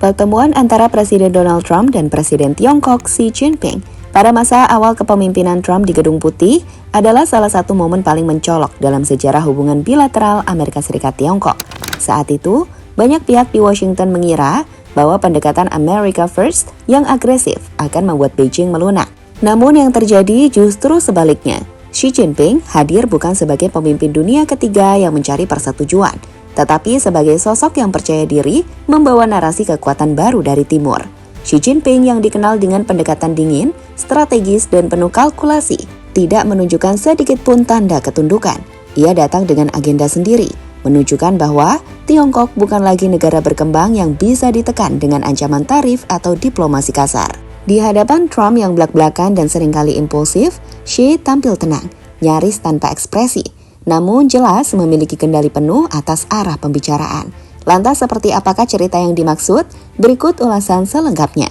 Pertemuan antara Presiden Donald Trump dan Presiden Tiongkok Xi Jinping pada masa awal kepemimpinan Trump di Gedung Putih adalah salah satu momen paling mencolok dalam sejarah hubungan bilateral Amerika Serikat-Tiongkok. Saat itu, banyak pihak di Washington mengira bahwa pendekatan America First yang agresif akan membuat Beijing melunak. Namun yang terjadi justru sebaliknya. Xi Jinping hadir bukan sebagai pemimpin dunia ketiga yang mencari persetujuan, tetapi sebagai sosok yang percaya diri membawa narasi kekuatan baru dari timur. Xi Jinping yang dikenal dengan pendekatan dingin, strategis dan penuh kalkulasi, tidak menunjukkan sedikit pun tanda ketundukan. Ia datang dengan agenda sendiri, menunjukkan bahwa Tiongkok bukan lagi negara berkembang yang bisa ditekan dengan ancaman tarif atau diplomasi kasar. Di hadapan Trump yang belak-belakan dan seringkali impulsif, Xi tampil tenang, nyaris tanpa ekspresi, namun jelas memiliki kendali penuh atas arah pembicaraan. Lantas seperti apakah cerita yang dimaksud? Berikut ulasan selengkapnya.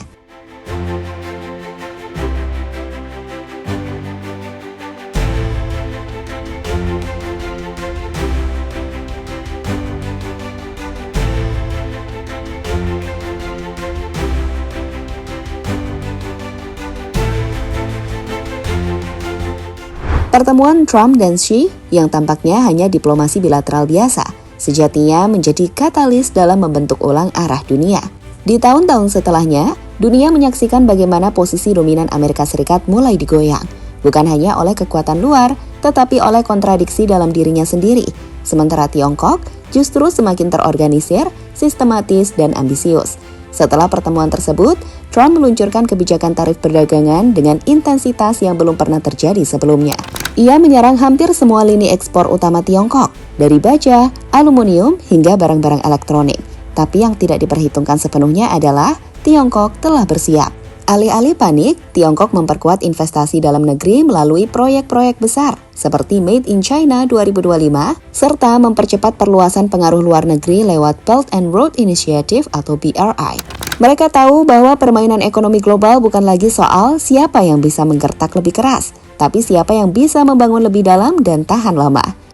Pertemuan Trump dan Xi yang tampaknya hanya diplomasi bilateral biasa, sejatinya menjadi katalis dalam membentuk ulang arah dunia. Di tahun-tahun setelahnya, dunia menyaksikan bagaimana posisi dominan Amerika Serikat mulai digoyang, bukan hanya oleh kekuatan luar, tetapi oleh kontradiksi dalam dirinya sendiri. Sementara Tiongkok justru semakin terorganisir, sistematis, dan ambisius. Setelah pertemuan tersebut, Trump meluncurkan kebijakan tarif perdagangan dengan intensitas yang belum pernah terjadi sebelumnya. Ia menyerang hampir semua lini ekspor utama Tiongkok, dari baja, aluminium, hingga barang-barang elektronik. Tapi yang tidak diperhitungkan sepenuhnya adalah Tiongkok telah bersiap. Alih-alih panik, Tiongkok memperkuat investasi dalam negeri melalui proyek-proyek besar seperti Made in China 2025, serta mempercepat perluasan pengaruh luar negeri lewat Belt and Road Initiative atau BRI. Mereka tahu bahwa permainan ekonomi global bukan lagi soal siapa yang bisa menggertak lebih keras, tapi siapa yang bisa membangun lebih dalam dan tahan lama.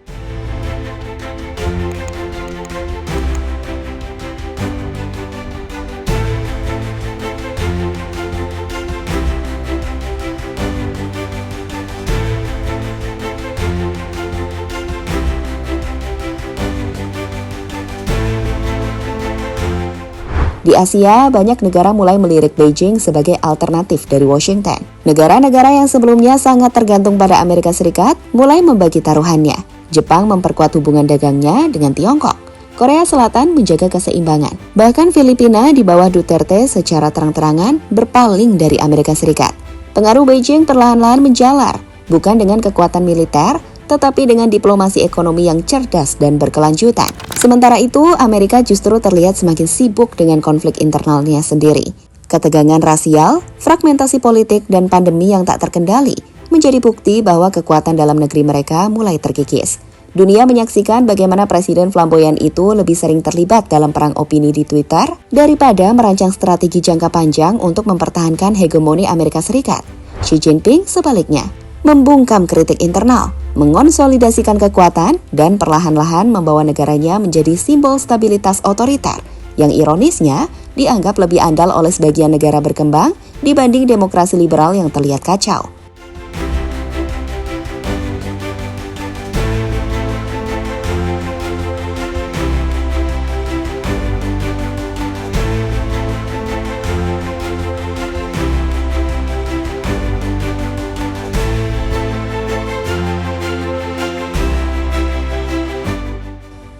Di Asia, banyak negara mulai melirik Beijing sebagai alternatif dari Washington. Negara-negara yang sebelumnya sangat tergantung pada Amerika Serikat mulai membagi taruhannya. Jepang memperkuat hubungan dagangnya dengan Tiongkok. Korea Selatan menjaga keseimbangan. Bahkan Filipina di bawah Duterte secara terang-terangan berpaling dari Amerika Serikat. Pengaruh Beijing perlahan-lahan menjalar, bukan dengan kekuatan militer, tetapi dengan diplomasi ekonomi yang cerdas dan berkelanjutan. Sementara itu, Amerika justru terlihat semakin sibuk dengan konflik internalnya sendiri. Ketegangan rasial, fragmentasi politik, dan pandemi yang tak terkendali menjadi bukti bahwa kekuatan dalam negeri mereka mulai terkikis. Dunia menyaksikan bagaimana presiden flamboyan itu lebih sering terlibat dalam perang opini di Twitter daripada merancang strategi jangka panjang untuk mempertahankan hegemoni Amerika Serikat. Xi Jinping sebaliknya, membungkam kritik internal, mengonsolidasikan kekuatan, dan perlahan-lahan membawa negaranya menjadi simbol stabilitas otoriter yang ironisnya dianggap lebih andal oleh sebagian negara berkembang dibanding demokrasi liberal yang terlihat kacau.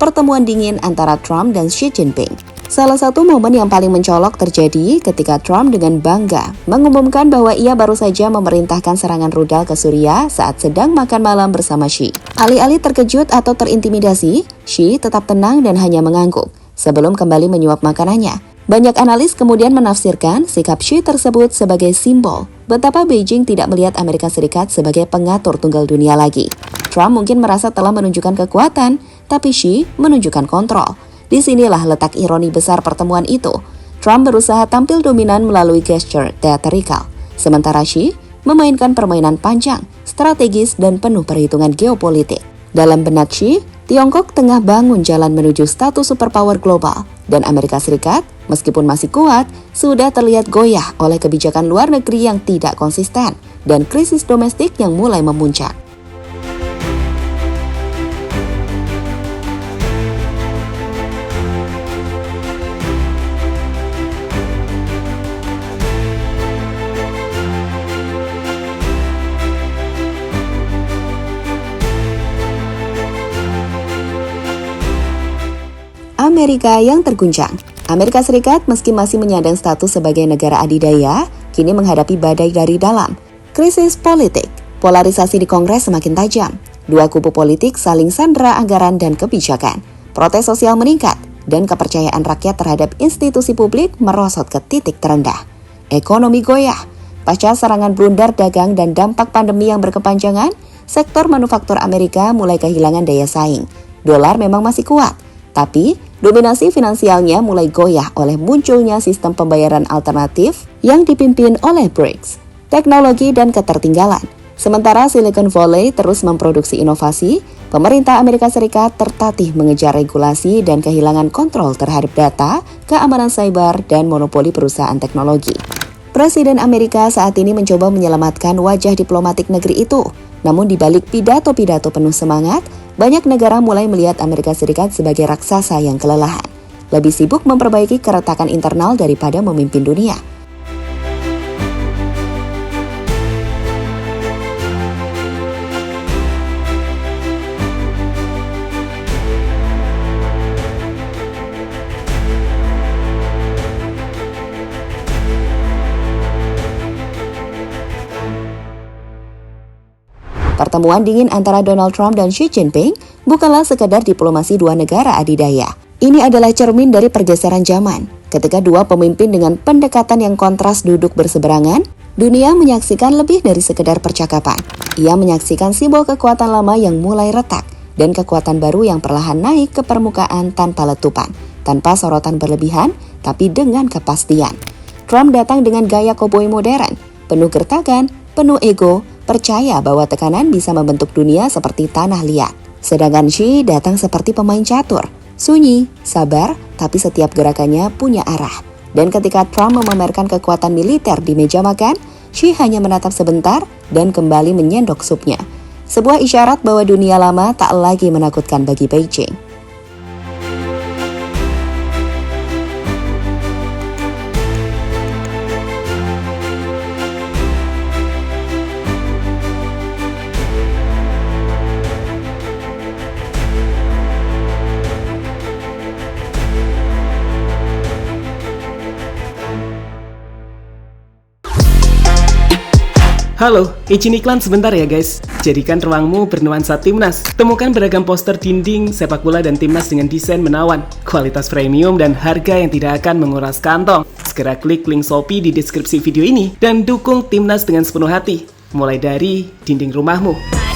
Pertemuan dingin antara Trump dan Xi Jinping. Salah satu momen yang paling mencolok terjadi ketika Trump dengan bangga mengumumkan bahwa ia baru saja memerintahkan serangan rudal ke Suriah saat sedang makan malam bersama Xi. Alih-alih terkejut atau terintimidasi, Xi tetap tenang dan hanya mengangguk sebelum kembali menyuap makanannya. Banyak analis kemudian menafsirkan sikap Xi tersebut sebagai simbol betapa Beijing tidak melihat Amerika Serikat sebagai pengatur tunggal dunia lagi. Trump mungkin merasa telah menunjukkan kekuatan, tapi Xi menunjukkan kontrol. Disinilah letak ironi besar pertemuan itu. Trump berusaha tampil dominan melalui gesture teatrikal, sementara Xi memainkan permainan panjang, strategis, dan penuh perhitungan geopolitik. Dalam benak Xi, Tiongkok tengah bangun jalan menuju status superpower global, Dan Amerika Serikat, meskipun masih kuat, sudah terlihat goyah oleh kebijakan luar negeri yang tidak konsisten dan krisis domestik yang mulai memuncak. Amerika yang terguncang. Amerika Serikat meski masih menyandang status sebagai negara adidaya, kini menghadapi badai dari dalam. Krisis politik, polarisasi di Kongres semakin tajam. Dua kubu politik saling sandera anggaran dan kebijakan. Protes sosial meningkat dan kepercayaan rakyat terhadap institusi publik merosot ke titik terendah. Ekonomi goyah. Pasca serangan blunder dagang dan dampak pandemi yang berkepanjangan, sektor manufaktur Amerika mulai kehilangan daya saing. Dolar memang masih kuat, tapi dominasi finansialnya mulai goyah oleh munculnya sistem pembayaran alternatif yang dipimpin oleh BRICS, teknologi dan ketertinggalan. Sementara Silicon Valley terus memproduksi inovasi, pemerintah Amerika Serikat tertatih mengejar regulasi dan kehilangan kontrol terhadap data, keamanan cyber, dan monopoli perusahaan teknologi. Presiden Amerika saat ini mencoba menyelamatkan wajah diplomatik negeri itu. Namun di balik pidato-pidato penuh semangat, banyak negara mulai melihat Amerika Serikat sebagai raksasa yang kelelahan. Lebih sibuk memperbaiki keretakan internal daripada memimpin dunia. Pertemuan dingin antara Donald Trump dan Xi Jinping bukanlah sekedar diplomasi dua negara adidaya. Ini adalah cermin dari pergeseran zaman. Ketika dua pemimpin dengan pendekatan yang kontras duduk berseberangan, dunia menyaksikan lebih dari sekedar percakapan. Ia menyaksikan simbol kekuatan lama yang mulai retak dan kekuatan baru yang perlahan naik ke permukaan tanpa letupan, tanpa sorotan berlebihan, tapi dengan kepastian. Trump datang dengan gaya koboi modern, penuh gertakan, penuh ego, percaya bahwa tekanan bisa membentuk dunia seperti tanah liat. Sedangkan Xi datang seperti pemain catur, sunyi, sabar, tapi setiap gerakannya punya arah. Dan ketika Trump memamerkan kekuatan militer di meja makan, Xi hanya menatap sebentar dan kembali menyendok supnya. Sebuah isyarat bahwa dunia lama tak lagi menakutkan bagi Beijing. Halo, izin iklan sebentar ya guys. Jadikan ruangmu bernuansa timnas. Temukan beragam poster dinding, sepak bola dan timnas dengan desain menawan, kualitas premium dan harga yang tidak akan menguras kantong. Segera klik link Shopee di deskripsi video ini dan dukung timnas dengan sepenuh hati. Mulai dari dinding rumahmu.